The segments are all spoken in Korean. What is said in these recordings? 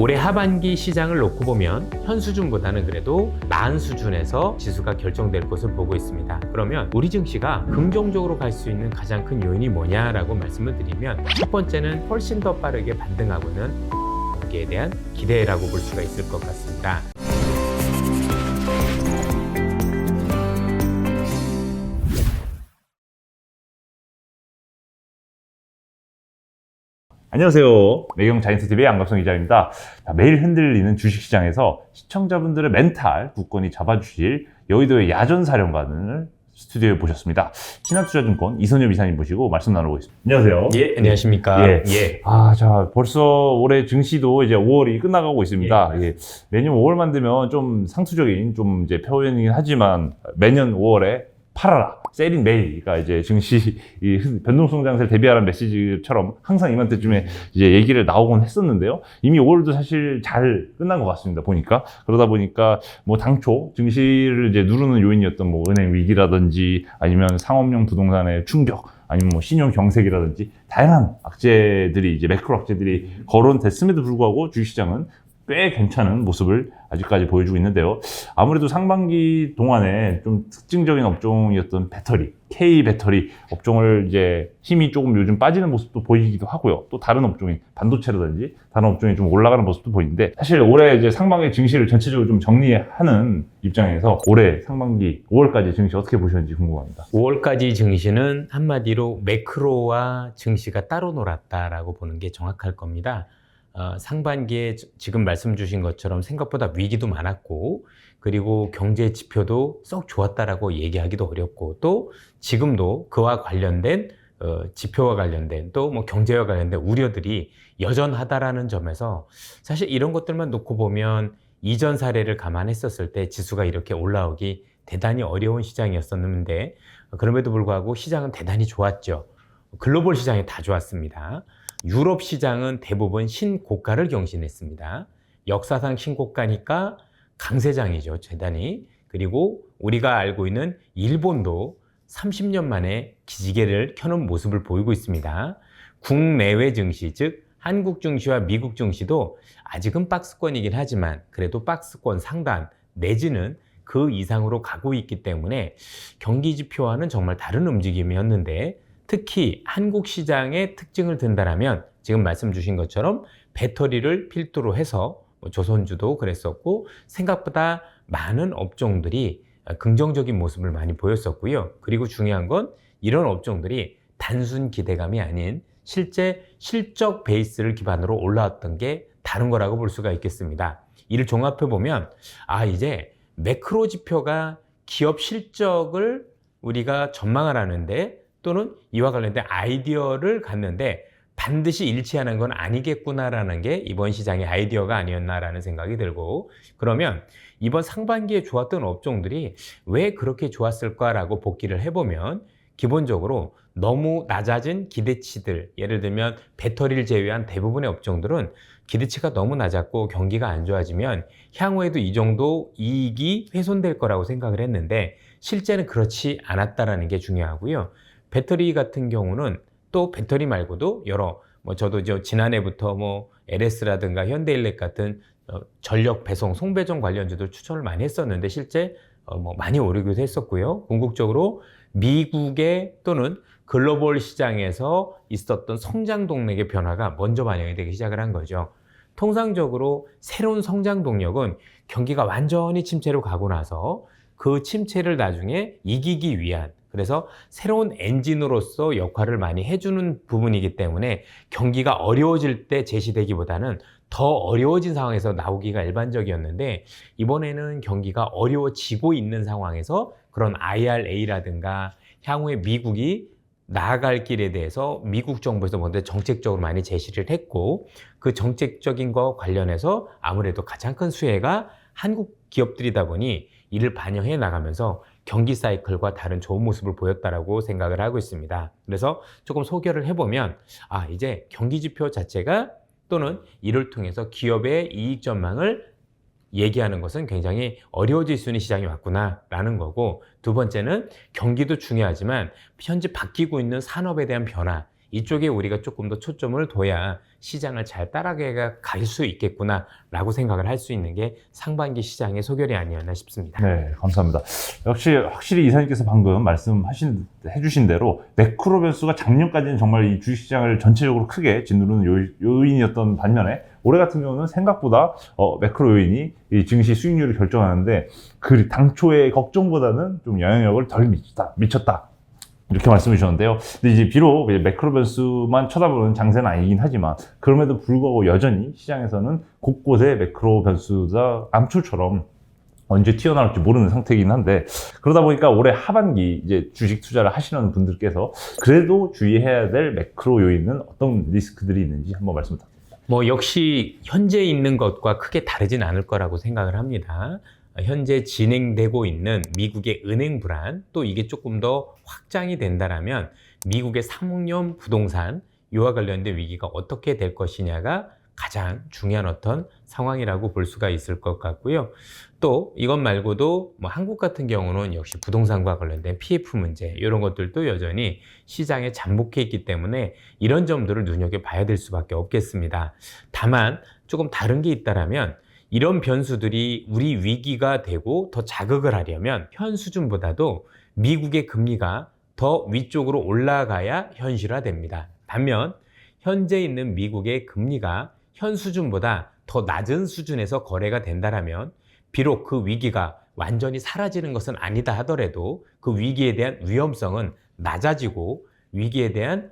올해 하반기 시장을 놓고 보면 현 수준보다는 그래도 나은 수준에서 지수가 결정될 것을 보고 있습니다. 그러면 우리 증시가 긍정적으로 갈 수 있는 가장 큰 요인이 뭐냐라고 말씀을 드리면, 첫 번째는 훨씬 더 빠르게 반등하고는 거기에 대한 기대라고 볼 수가 있을 것 같습니다. 안녕하세요. 매경 자이언트TV의 안갑성 기자입니다. 매일 흔들리는 주식시장에서 시청자분들의 멘탈 굳건히 잡아주실 여의도의 야전사령관을 스튜디오에 모셨습니다. 신한투자증권 이선엽 이사님 모시고 말씀 나눠보겠습니다. 안녕하세요. 예, 안녕하십니까. 예. 자, 벌써 올해 증시도 이제 5월이 끝나가고 있습니다. 예. 매년 5월만 되면 좀 상투적인 좀 이제 표현이긴 하지만 매년 5월에 팔아라, 세린 메이가 이제 증시 변동성 장세를 대비하라는 메시지처럼 항상 이맘때쯤에 이제 얘기를 나오곤 했었는데요. 이미 5월도 사실 잘 끝난 것 같습니다. 보니까. 그러다 보니까 뭐 당초 증시를 이제 누르는 요인이었던 뭐 은행 위기라든지 아니면 상업용 부동산의 충격, 아니면 뭐 신용 경색이라든지 다양한 악재들이 이제 매크로 악재들이 거론됐음에도 불구하고 주식시장은 꽤 괜찮은 모습을 아직까지 보여주고 있는데요. 아무래도 상반기 동안에 좀 특징적인 업종이었던 배터리, K 배터리 업종을 이제 힘이 조금 요즘 빠지는 모습도 보이기도 하고요. 또 다른 업종인 반도체라든지 다른 업종이 좀 올라가는 모습도 보이는데, 사실 올해 이제 상반기 증시를 전체적으로 좀 정리하는 입장에서 올해 상반기 5월까지 증시 어떻게 보셨는지 궁금합니다. 5월까지 증시는 한마디로 매크로와 증시가 따로 놀았다라고 보는 게 정확할 겁니다. 상반기에 지금 말씀 주신 것처럼 생각보다 위기도 많았고, 그리고 경제 지표도 썩 좋았다라고 얘기하기도 어렵고, 또 지금도 그와 관련된 지표와 관련된 또 뭐 경제와 관련된 우려들이 여전하다라는 점에서 사실 이런 것들만 놓고 보면 이전 사례를 감안했었을 때 지수가 이렇게 올라오기 대단히 어려운 시장이었었는데, 그럼에도 불구하고 시장은 대단히 좋았죠. 글로벌 시장이 다 좋았습니다. 유럽 시장은 대부분 신고가를 경신했습니다. 역사상 신고가니까 강세장이죠, 대단히. 그리고 우리가 알고 있는 일본도 30년 만에 기지개를 켜는 모습을 보이고 있습니다. 국내외 증시, 즉 한국 증시와 미국 증시도 아직은 박스권이긴 하지만 그래도 박스권 상단 내지는 그 이상으로 가고 있기 때문에 경기 지표와는 정말 다른 움직임이었는데, 특히 한국 시장의 특징을 든다라면 지금 말씀 주신 것처럼 배터리를 필두로 해서 조선주도 그랬었고, 생각보다 많은 업종들이 긍정적인 모습을 많이 보였었고요. 그리고 중요한 건 이런 업종들이 단순 기대감이 아닌 실제 실적 베이스를 기반으로 올라왔던 게 다른 거라고 볼 수가 있겠습니다. 이를 종합해 보면 이제 매크로 지표가 기업 실적을 우리가 전망을 하는데, 또는 이와 관련된 아이디어를 갖는데 반드시 일치하는 건 아니겠구나라는 게 이번 시장의 아이디어가 아니었나라는 생각이 들고, 그러면 이번 상반기에 좋았던 업종들이 왜 그렇게 좋았을까라고 복기를 해보면, 기본적으로 너무 낮아진 기대치들, 예를 들면 배터리를 제외한 대부분의 업종들은 기대치가 너무 낮았고 경기가 안 좋아지면 향후에도 이 정도 이익이 훼손될 거라고 생각을 했는데, 실제는 그렇지 않았다라는 게 중요하고요. 배터리 같은 경우는 또 배터리 말고도 여러 저도 지난해부터 LS라든가 현대일렉 같은 전력 배송, 송배전 관련주들 추천을 많이 했었는데 실제 많이 오르기도 했었고요. 궁극적으로 미국의 또는 글로벌 시장에서 있었던 성장 동력의 변화가 먼저 반영이 되기 시작을 한 거죠. 통상적으로 새로운 성장 동력은 경기가 완전히 침체로 가고 나서 그 침체를 나중에 이기기 위한, 그래서 새로운 엔진으로서 역할을 많이 해주는 부분이기 때문에 경기가 어려워질 때 제시되기보다는 더 어려워진 상황에서 나오기가 일반적이었는데, 이번에는 경기가 어려워지고 있는 상황에서 그런 IRA라든가 향후에 미국이 나아갈 길에 대해서 미국 정부에서 먼저 정책적으로 많이 제시를 했고, 그 정책적인 거 관련해서 아무래도 가장 큰 수혜가 한국 기업들이다 보니 이를 반영해 나가면서 경기 사이클과 다른 좋은 모습을 보였다라고 생각을 하고 있습니다. 그래서 조금 소개를 해보면 이제 경기 지표 자체가 또는 이를 통해서 기업의 이익 전망을 얘기하는 것은 굉장히 어려워질 수 있는 시장이 왔구나라는 거고, 두 번째는 경기도 중요하지만 현재 바뀌고 있는 산업에 대한 변화, 이쪽에 우리가 조금 더 초점을 둬야 시장을 잘 따라갈 수 있겠구나라고 생각을 할 수 있는 게 상반기 시장의 소결이 아니었나 싶습니다. 네, 감사합니다. 역시 확실히 이사님께서 방금 해주신 대로 매크로 변수가 작년까지는 정말 이 주식시장을 전체적으로 크게 짓누르는 요인이었던 반면에 올해 같은 경우는 생각보다 매크로 요인이 이 증시 수익률을 결정하는데 그 당초의 걱정보다는 좀 영향력을 덜 미쳤다. 이렇게 말씀해 주셨는데요. 근데 이제 비록 매크로 변수만 쳐다보는 장세는 아니긴 하지만 그럼에도 불구하고 여전히 시장에서는 곳곳에 매크로 변수가 암초처럼 언제 튀어나올지 모르는 상태이긴 한데 그러다 보니까 올해 하반기 이제 주식 투자를 하시는 분들께서 그래도 주의해야 될 매크로 요인은 어떤 리스크들이 있는지 한번 말씀 부탁드립니다. 뭐 역시 현재 있는 것과 크게 다르진 않을 거라고 생각을 합니다. 현재 진행되고 있는 미국의 은행 불안, 또 이게 조금 더 확장이 된다라면 미국의 상용 부동산 이와 관련된 위기가 어떻게 될 것이냐가 가장 중요한 어떤 상황이라고 볼 수가 있을 것 같고요. 또 이것 말고도 뭐 한국 같은 경우는 역시 부동산과 관련된 PF 문제 이런 것들도 여전히 시장에 잠복해 있기 때문에 이런 점들을 눈여겨봐야 될 수밖에 없겠습니다. 다만 조금 다른 게 있다라면 이런 변수들이 우리 위기가 되고 더 자극을 하려면 현 수준보다도 미국의 금리가 더 위쪽으로 올라가야 현실화됩니다. 반면 현재 있는 미국의 금리가 현 수준보다 더 낮은 수준에서 거래가 된다라면 비록 그 위기가 완전히 사라지는 것은 아니다 하더라도 그 위기에 대한 위험성은 낮아지고 위기에 대한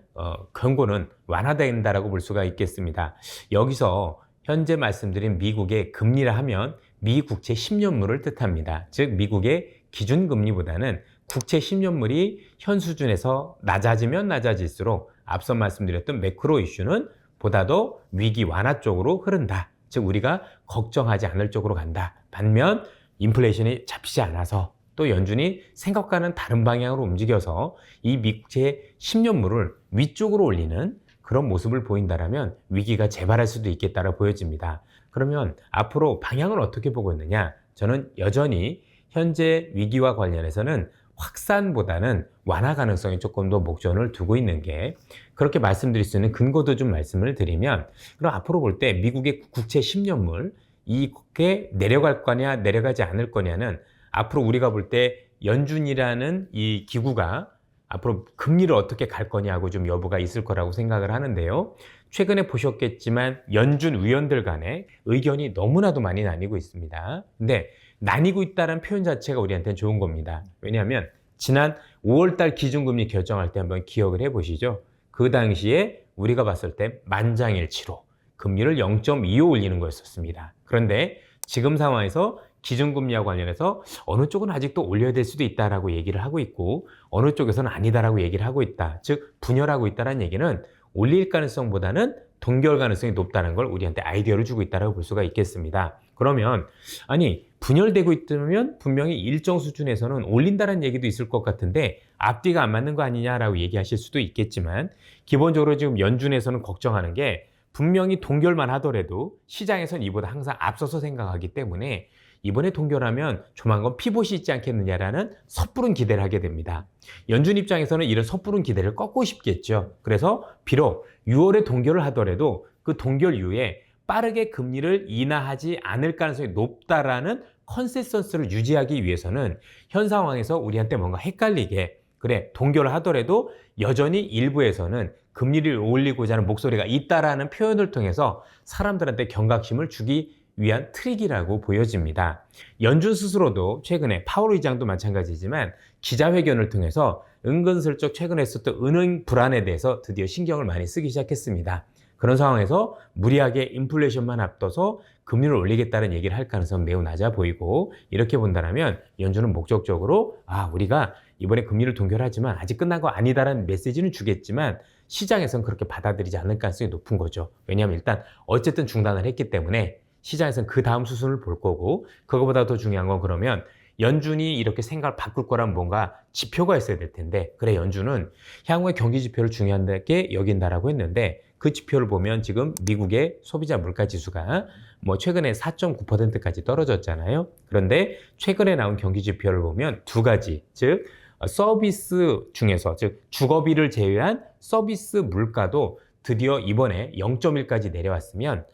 경고는 완화된다라고 볼 수가 있겠습니다. 여기서 현재 말씀드린 미국의 금리라 하면 미 국채 10년물을 뜻합니다. 즉 미국의 기준금리보다는 국채 10년물이 현 수준에서 낮아지면 낮아질수록 앞서 말씀드렸던 매크로 이슈는 보다 더 위기 완화 쪽으로 흐른다. 즉 우리가 걱정하지 않을 쪽으로 간다. 반면 인플레이션이 잡히지 않아서 또 연준이 생각과는 다른 방향으로 움직여서 이 미국채 10년물을 위쪽으로 올리는 그런 모습을 보인다라면 위기가 재발할 수도 있겠다라 보여집니다. 그러면 앞으로 방향을 어떻게 보고 있느냐? 저는 여전히 현재 위기와 관련해서는 확산보다는 완화 가능성이 조금 더 목전을 두고 있는 게 그렇게 말씀드릴 수 있는 근거도 좀 말씀을 드리면 그럼 앞으로 볼 때 미국의 국채 10년물 이게 내려갈 거냐 내려가지 않을 거냐는 앞으로 우리가 볼 때 연준이라는 이 기구가 앞으로 금리를 어떻게 갈 거냐고 좀 여부가 있을 거라고 생각을 하는데요. 최근에 보셨겠지만 연준 위원들 간에 의견이 너무나도 많이 나뉘고 있습니다. 근데 나뉘고 있다는 표현 자체가 우리한테는 좋은 겁니다. 왜냐하면 지난 5월달 기준금리 결정할 때 한번 기억을 해보시죠. 그 당시에 우리가 봤을 때 만장일치로 금리를 0.25 올리는 거였었습니다. 그런데 지금 상황에서 기준금리와 관련해서 어느 쪽은 아직도 올려야 될 수도 있다라고 얘기를 하고 있고 어느 쪽에서는 아니다라고 얘기를 하고 있다. 즉 분열하고 있다는 얘기는 올릴 가능성보다는 동결 가능성이 높다는 걸 우리한테 아이디어를 주고 있다라고 볼 수가 있겠습니다. 그러면 아니 분열되고 있다면 분명히 일정 수준에서는 올린다는 얘기도 있을 것 같은데 앞뒤가 안 맞는 거 아니냐라고 얘기하실 수도 있겠지만 기본적으로 지금 연준에서는 걱정하는 게 분명히 동결만 하더라도 시장에서는 이보다 항상 앞서서 생각하기 때문에 이번에 동결하면 조만간 피봇이 있지 않겠느냐라는 섣부른 기대를 하게 됩니다. 연준 입장에서는 이런 섣부른 기대를 꺾고 싶겠죠. 그래서 비록 6월에 동결을 하더라도 그 동결 이후에 빠르게 금리를 인하하지 않을 가능성이 높다라는 컨센서스를 유지하기 위해서는 현 상황에서 우리한테 뭔가 헷갈리게 그래 동결을 하더라도 여전히 일부에서는 금리를 올리고자 하는 목소리가 있다라는 표현을 통해서 사람들한테 경각심을 주기 위한 트릭이라고 보여집니다. 연준 스스로도 최근에 파월 의장도 마찬가지지만 기자회견을 통해서 은근슬쩍 최근에 했었던 은행 불안에 대해서 드디어 신경을 많이 쓰기 시작했습니다. 그런 상황에서 무리하게 인플레이션만 앞둬서 금리를 올리겠다는 얘기를 할 가능성은 매우 낮아 보이고 이렇게 본다면 연준은 목적적으로 우리가 이번에 금리를 동결하지만 아직 끝난 거 아니다라는 메시지는 주겠지만 시장에서는 그렇게 받아들이지 않을 가능성이 높은 거죠. 왜냐하면 일단 어쨌든 중단을 했기 때문에 시장에서는 그 다음 수순을 볼 거고 그거보다 더 중요한 건 그러면 연준이 이렇게 생각을 바꿀 거라면 뭔가 지표가 있어야 될 텐데 그래 연준은 향후의 경기 지표를 중요하게 여긴다라고 했는데 그 지표를 보면 지금 미국의 소비자 물가 지수가 뭐 최근에 4.9%까지 떨어졌잖아요. 그런데 최근에 나온 경기 지표를 보면 두 가지 즉 서비스 중에서 즉 주거비를 제외한 서비스 물가도 드디어 이번에 0.1까지 내려왔으면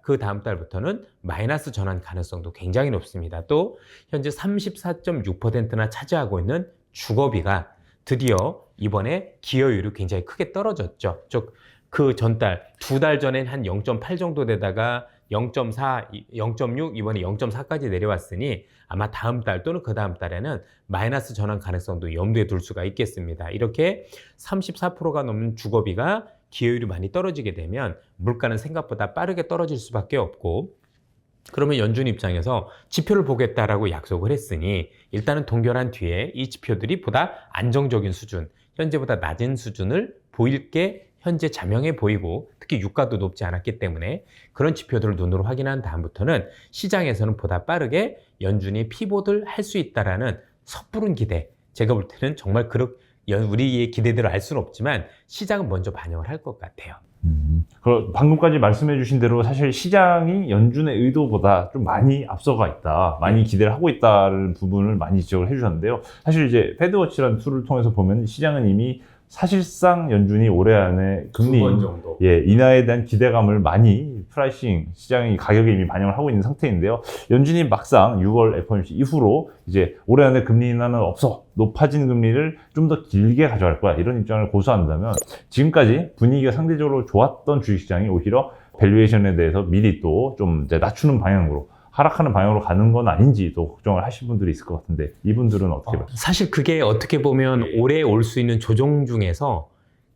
그 다음 달부터는 마이너스 전환 가능성도 굉장히 높습니다. 또 현재 34.6%나 차지하고 있는 주거비가 드디어 이번에 기여율이 굉장히 크게 떨어졌죠. 즉 그 전달, 2달 전엔 한 0.8 정도 되다가 0.4, 0.6, 이번에 0.4까지 내려왔으니 아마 다음 달 또는 그 다음 달에는 마이너스 전환 가능성도 염두에 둘 수가 있겠습니다. 이렇게 34%가 넘는 주거비가 기여율이 많이 떨어지게 되면 물가는 생각보다 빠르게 떨어질 수밖에 없고, 그러면 연준 입장에서 지표를 보겠다라고 약속을 했으니 일단은 동결한 뒤에 이 지표들이 보다 안정적인 수준, 현재보다 낮은 수준을 보일 게 현재 자명해 보이고 특히 유가도 높지 않았기 때문에 그런 지표들을 눈으로 확인한 다음부터는 시장에서는 보다 빠르게 연준이 피봇을 할 수 있다라는 섣부른 기대, 제가 볼 때는 정말 우리의 기대대로 알 수는 없지만 시장은 먼저 반영을 할 것 같아요. 방금까지 말씀해 주신 대로 사실 시장이 연준의 의도보다 좀 많이 앞서가 있다, 많이 기대를 하고 있다는 부분을 많이 지적을 해 주셨는데요. 사실 이제 패드워치라는 툴을 통해서 보면 시장은 이미 사실상 연준이 올해 안에 금리 인하에 대한 기대감을 많이 프라이싱, 시장이 가격에 이미 반영을 하고 있는 상태인데요. 연준이 막상 6월 FOMC 이후로 이제 올해 안에 금리 인하는 없어, 높아진 금리를 좀 더 길게 가져갈 거야, 이런 입장을 고수한다면 지금까지 분위기가 상대적으로 좋았던 주식시장이 오히려 밸류에이션에 대해서 미리 또 좀 낮추는 방향으로, 하락하는 방향으로 가는 건 아닌지 또 걱정을 하실 분들이 있을 것 같은데 이분들은 어떻게 봐요? 사실 그게 어떻게 보면 올해 올 수 있는 조정 중에서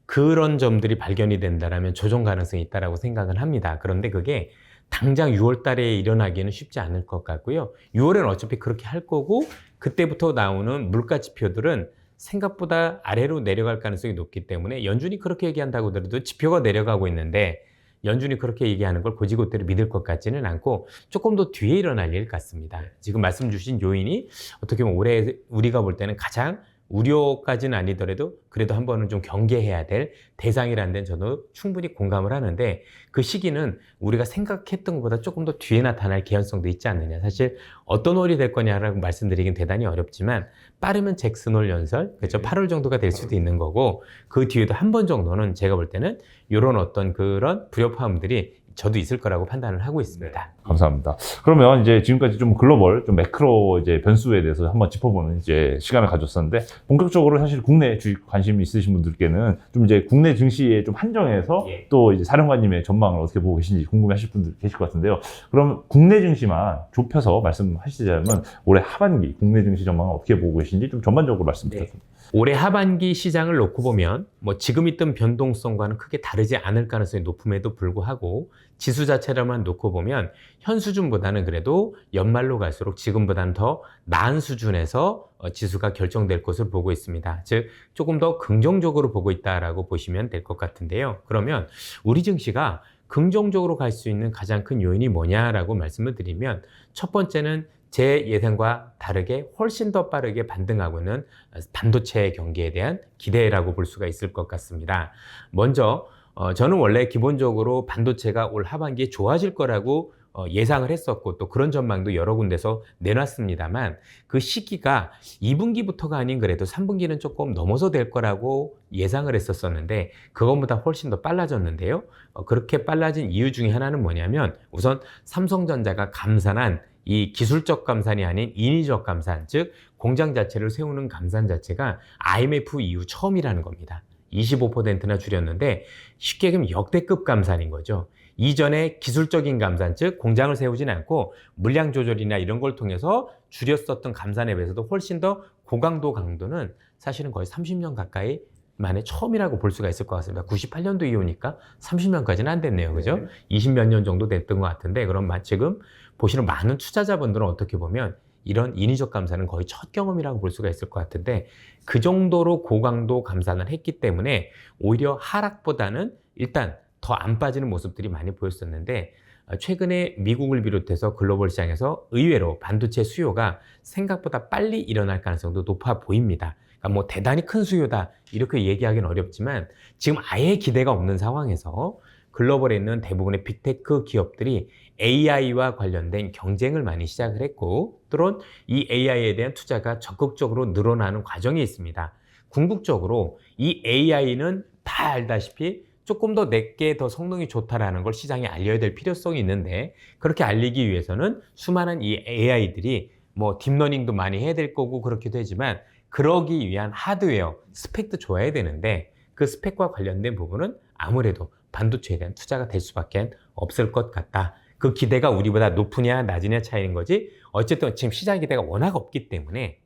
그런 점들이 발견이 된다면 조정 가능성이 있다고 생각은 합니다. 그런데 그게 당장 6월 달에 일어나기는 쉽지 않을 것 같고요. 6월에는 어차피 그렇게 할 거고, 그때부터 나오는 물가 지표들은 생각보다 아래로 내려갈 가능성이 높기 때문에 연준이 그렇게 얘기한다고 하더라도 지표가 내려가고 있는데 연준이 그렇게 얘기하는 걸 곧이곧대로 믿을 것 같지는 않고 조금 더 뒤에 일어날 일 같습니다. 지금 말씀 주신 요인이 어떻게 보면 올해 우리가 볼 때는 가장 우려까지는 아니더라도 그래도 한 번은 좀 경계해야 될 대상이라는 데는 저도 충분히 공감을 하는데, 그 시기는 우리가 생각했던 것보다 조금 더 뒤에 나타날 개연성도 있지 않느냐. 사실 어떤 월이 될 거냐라고 말씀드리긴 대단히 어렵지만 빠르면 잭슨홀 연설, 그렇죠? 8월 정도가 될 수도 있는 거고, 그 뒤에도 한 번 정도는 제가 볼 때는 이런 어떤 그런 불협화음들이 저도 있을 거라고 판단을 하고 있습니다. 감사합니다. 그러면 이제 지금까지 좀 글로벌, 좀 매크로 이제 변수에 대해서 한번 짚어보는 이제 시간을 가졌었는데, 본격적으로 사실 국내 주식 관심 있으신 분들께는 좀 이제 국내 증시에 좀 한정해서 또 이제 사령관님의 전망을 어떻게 보고 계신지 궁금해하실 분들 계실 것 같은데요. 그럼 국내 증시만 좁혀서 말씀하시자면 올해 하반기 국내 증시 전망을 어떻게 보고 계신지 좀 전반적으로 말씀 부탁드립니다. 올해 하반기 시장을 놓고 보면 뭐 지금 있던 변동성과는 크게 다르지 않을 가능성이 높음에도 불구하고 지수 자체로만 놓고 보면 현 수준보다는 그래도 연말로 갈수록 지금보다는 더 나은 수준에서 지수가 결정될 것으로 보고 있습니다. 즉 조금 더 긍정적으로 보고 있다라고 보시면 될 것 같은데요. 그러면 우리 증시가 긍정적으로 갈 수 있는 가장 큰 요인이 뭐냐라고 말씀을 드리면, 첫 번째는 제 예상과 다르게 훨씬 더 빠르게 반등하고 있는 반도체 경기에 대한 기대라고 볼 수가 있을 것 같습니다. 먼저 저는 원래 기본적으로 반도체가 올 하반기에 좋아질 거라고 예상을 했었고 또 그런 전망도 여러 군데서 내놨습니다만, 그 시기가 2분기부터가 아닌 그래도 3분기는 조금 넘어서 될 거라고 예상을 했었는데 그것보다 훨씬 더 빨라졌는데요. 그렇게 빨라진 이유 중에 하나는 뭐냐면, 우선 삼성전자가 감산한 이 기술적 감산이 아닌 인위적 감산, 즉 공장 자체를 세우는 감산 자체가 IMF 이후 처음이라는 겁니다. 25%나 줄였는데 쉽게 얘기하면 역대급 감산인 거죠. 이전에 기술적인 감산, 즉 공장을 세우진 않고 물량 조절이나 이런 걸 통해서 줄였었던 감산에 비해서도 훨씬 더 고강도 강도는 사실은 거의 30년 가까이 만에 처음이라고 볼 수가 있을 것 같습니다. 98년도 이후니까 30년까지는 안 됐네요. 그죠? 20몇 년 정도 됐던 것 같은데, 그럼 지금 보시는 많은 투자자분들은 어떻게 보면 이런 인위적 감산은 거의 첫 경험이라고 볼 수가 있을 것 같은데, 그 정도로 고강도 감산을 했기 때문에 오히려 하락보다는 일단 더 안 빠지는 모습들이 많이 보였었는데, 최근에 미국을 비롯해서 글로벌 시장에서 의외로 반도체 수요가 생각보다 빨리 일어날 가능성도 높아 보입니다. 그러니까 뭐 대단히 큰 수요다 이렇게 얘기하기는 어렵지만 지금 아예 기대가 없는 상황에서 글로벌에 있는 대부분의 빅테크 기업들이 AI와 관련된 경쟁을 많이 시작을 했고, 또는 이 AI에 대한 투자가 적극적으로 늘어나는 과정이 있습니다. 궁극적으로 이 AI는 다 알다시피 조금 더 내게 더 성능이 좋다라는 걸 시장에 알려야 될 필요성이 있는데, 그렇게 알리기 위해서는 수많은 이 AI들이 뭐 딥러닝도 많이 해야 될 거고 그렇기도 하지만, 그러기 위한 하드웨어, 스펙도 좋아야 되는데, 그 스펙과 관련된 부분은 아무래도 반도체에 대한 투자가 될 수밖에 없을 것 같다. 그 기대가 우리보다 높으냐 낮으냐 차이인 거지, 어쨌든 지금 시장 기대가 워낙 없기 때문에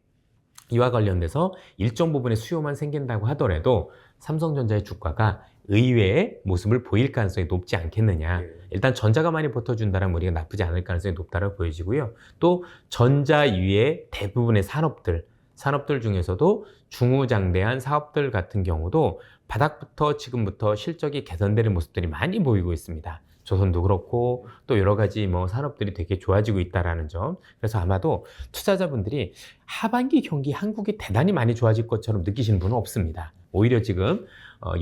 이와 관련돼서 일정 부분의 수요만 생긴다고 하더라도 삼성전자의 주가가 의외의 모습을 보일 가능성이 높지 않겠느냐. 일단 전자가 많이 버텨준다면 우리가 나쁘지 않을 가능성이 높다고 보여지고요. 또 전자 이외의 대부분의 산업들 중에서도 중후장대한 사업들 같은 경우도 바닥부터 지금부터 실적이 개선되는 모습들이 많이 보이고 있습니다. 조선도 그렇고 또 여러 가지 뭐 산업들이 되게 좋아지고 있다라는 점. 그래서 아마도 투자자분들이 하반기 경기 한국이 대단히 많이 좋아질 것처럼 느끼시는 분은 없습니다. 오히려 지금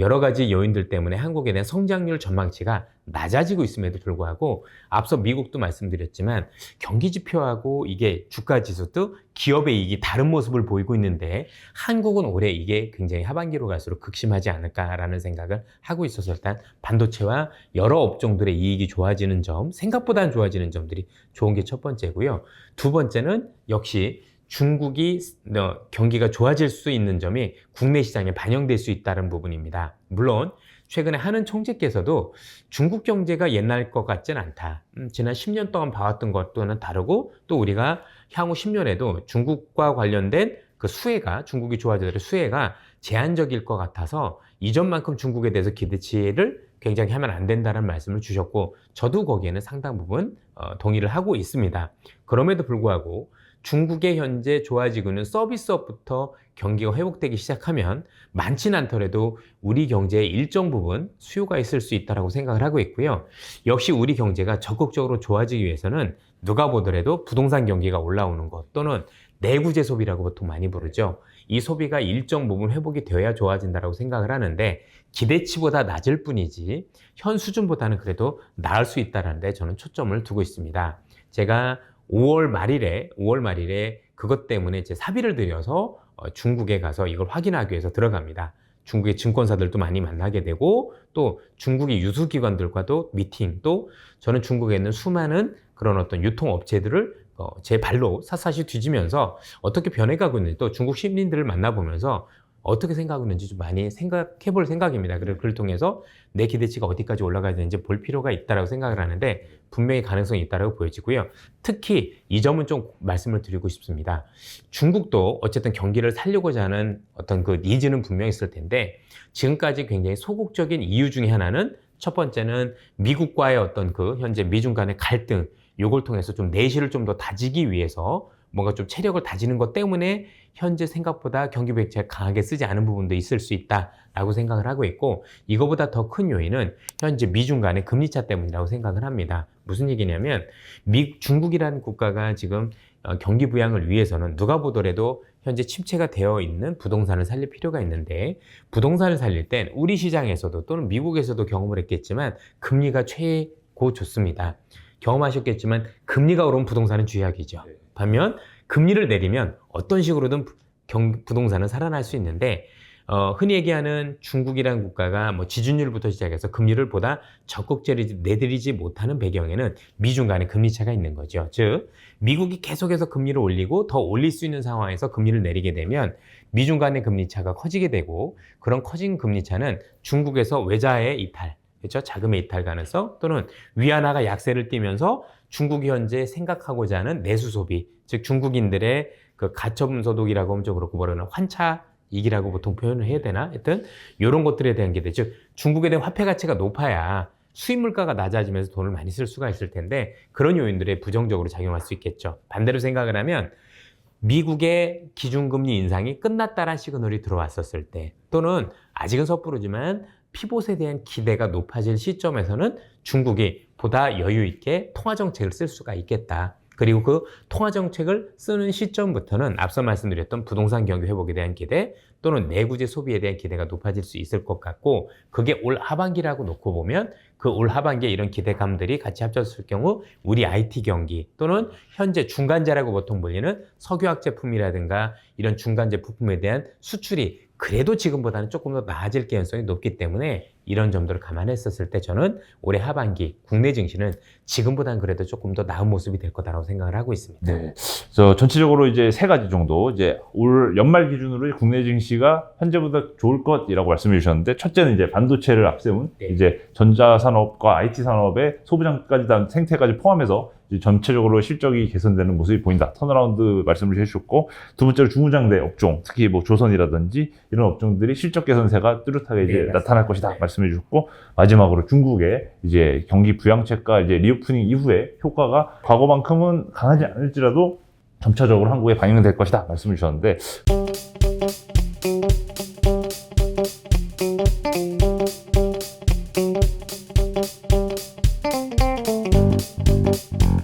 여러 가지 요인들 때문에 한국에 대한 성장률 전망치가 낮아지고 있음에도 불구하고, 앞서 미국도 말씀드렸지만 경기 지표하고 이게 주가 지수도 기업의 이익이 다른 모습을 보이고 있는데, 한국은 올해 이게 굉장히 하반기로 갈수록 극심하지 않을까라는 생각을 하고 있어서, 일단 반도체와 여러 업종들의 이익이 좋아지는 점, 생각보다는 좋아지는 점들이 좋은 게 첫 번째고요. 두 번째는 역시 중국이 경기가 좋아질 수 있는 점이 국내 시장에 반영될 수 있다는 부분입니다. 물론 최근에 하는 총재께서도 중국 경제가 옛날 것 같진 않다. 지난 10년 동안 봐왔던 것과는 다르고, 또 우리가 향후 10년에도 중국과 관련된 그 수혜가, 중국이 좋아지더라도 수혜가 제한적일 것 같아서 이전만큼 중국에 대해서 기대치를 굉장히 하면 안 된다는 말씀을 주셨고, 저도 거기에는 상당 부분 동의를 하고 있습니다. 그럼에도 불구하고 중국의 현재 좋아지고 있는 서비스업부터 경기가 회복되기 시작하면 많지는 않더라도 우리 경제의 일정 부분 수요가 있을 수 있다고 생각을 하고 있고요. 역시 우리 경제가 적극적으로 좋아지기 위해서는 누가 보더라도 부동산 경기가 올라오는 것, 또는 내구재 소비라고 보통 많이 부르죠. 이 소비가 일정 부분 회복이 되어야 좋아진다고 생각을 하는데, 기대치보다 낮을 뿐이지 현 수준보다는 그래도 나을 수 있다는 데 저는 초점을 두고 있습니다. 제가 5월 말일에 그것 때문에 이제 사비를 들여서 중국에 가서 이걸 확인하기 위해서 들어갑니다. 중국의 증권사들도 많이 만나게 되고, 또 중국의 유수기관들과도 미팅, 또 저는 중국에 있는 수많은 그런 어떤 유통업체들을 제 발로 샅샅이 뒤지면서 어떻게 변해가고 있는지, 또 중국 시민들을 만나보면서 어떻게 생각하고 있는지 좀 많이 생각해 볼 생각입니다. 그래서 그걸 통해서 내 기대치가 어디까지 올라가야 되는지 볼 필요가 있다고 생각을 하는데, 분명히 가능성이 있다고 보여지고요. 특히 이 점은 좀 말씀을 드리고 싶습니다. 중국도 어쨌든 경기를 살려고자 하는 어떤 그 니즈는 분명히 있을 텐데, 지금까지 굉장히 소극적인 이유 중에 하나는, 첫 번째는 미국과의 어떤 그 현재 미중 간의 갈등, 요걸 통해서 좀 내실을 좀 더 다지기 위해서 뭔가 좀 체력을 다지는 것 때문에 현재 생각보다 경기 부양책을 강하게 쓰지 않은 부분도 있을 수 있다라고 생각을 하고 있고, 이거보다 더 큰 요인은 현재 미중 간의 금리차 때문이라고 생각을 합니다. 무슨 얘기냐면, 중국이라는 국가가 지금 경기 부양을 위해서는 누가 보더라도 현재 침체가 되어 있는 부동산을 살릴 필요가 있는데, 부동산을 살릴 땐 우리 시장에서도 또는 미국에서도 경험을 했겠지만 금리가 최고 좋습니다. 경험하셨겠지만 금리가 오르면 부동산은 쥐약이죠. 반면 금리를 내리면 어떤 식으로든 부동산은 살아날 수 있는데, 흔히 얘기하는 중국이라는 국가가 뭐 지준율부터 시작해서 금리를 보다 적극적으로 내드리지 못하는 배경에는 미중 간의 금리 차가 있는 거죠. 즉, 미국이 계속해서 금리를 올리고 더 올릴 수 있는 상황에서 금리를 내리게 되면 미중 간의 금리 차가 커지게 되고, 그런 커진 금리 차는 중국에서 외자의 이탈, 그렇죠? 자금의 이탈 가능성, 또는 위안화가 약세를 띠면서 중국이 현재 생각하고자 하는 내수 소비, 즉 중국인들의 그 가처분 소득이라고 하면 좀 그렇고, 뭐라나 환차익이라고 보통 표현을 해야 되나? 하여튼 이런 것들에 대한 기대, 즉 중국에 대한 화폐 가치가 높아야 수입 물가가 낮아지면서 돈을 많이 쓸 수가 있을 텐데, 그런 요인들에 부정적으로 작용할 수 있겠죠. 반대로 생각을 하면 미국의 기준금리 인상이 끝났다라는 시그널이 들어왔었을 때, 또는 아직은 섣부르지만 피봇에 대한 기대가 높아질 시점에서는 중국이 보다 여유 있게 통화정책을 쓸 수가 있겠다. 그리고 그 통화정책을 쓰는 시점부터는 앞서 말씀드렸던 부동산 경기 회복에 대한 기대, 또는 내구재 소비에 대한 기대가 높아질 수 있을 것 같고, 그게 올 하반기라고 놓고 보면 그 올 하반기에 이런 기대감들이 같이 합쳐졌을 경우 우리 IT 경기 또는 현재 중간재라고 보통 불리는 석유화학 제품이라든가 이런 중간재 부품에 대한 수출이 그래도 지금보다는 조금 더 나아질 가능성이 높기 때문에 이런 점들을 감안했었을 때 저는 올해 하반기 국내 증시는 지금보다는 그래도 조금 더 나은 모습이 될 거다라고 생각을 하고 있습니다. 네. 전체적으로 이제 세 가지 정도, 이제 올 연말 기준으로 국내 증시가 현재보다 좋을 것이라고 말씀해 주셨는데, 첫째는 이제 반도체를 앞세운 네. 이제 전자산업과 IT 산업의 소부장까지 다 생태까지 포함해서 이제 전체적으로 실적이 개선되는 모습이 보인다. 턴어라운드 말씀을 해주셨고, 두 번째로 중무장대 업종, 특히 뭐 조선이라든지 이런 업종들이 실적 개선세가 뚜렷하게 이제 네, 나타날 것이다 네. 말씀해 주셨고, 마지막으로 중국의 이제 경기 부양책과 이제 리오프닝 이후에 효과가 과거만큼은 강하지 않을지라도 점차적으로 한국에 반영될 것이다 말씀을 주셨는데,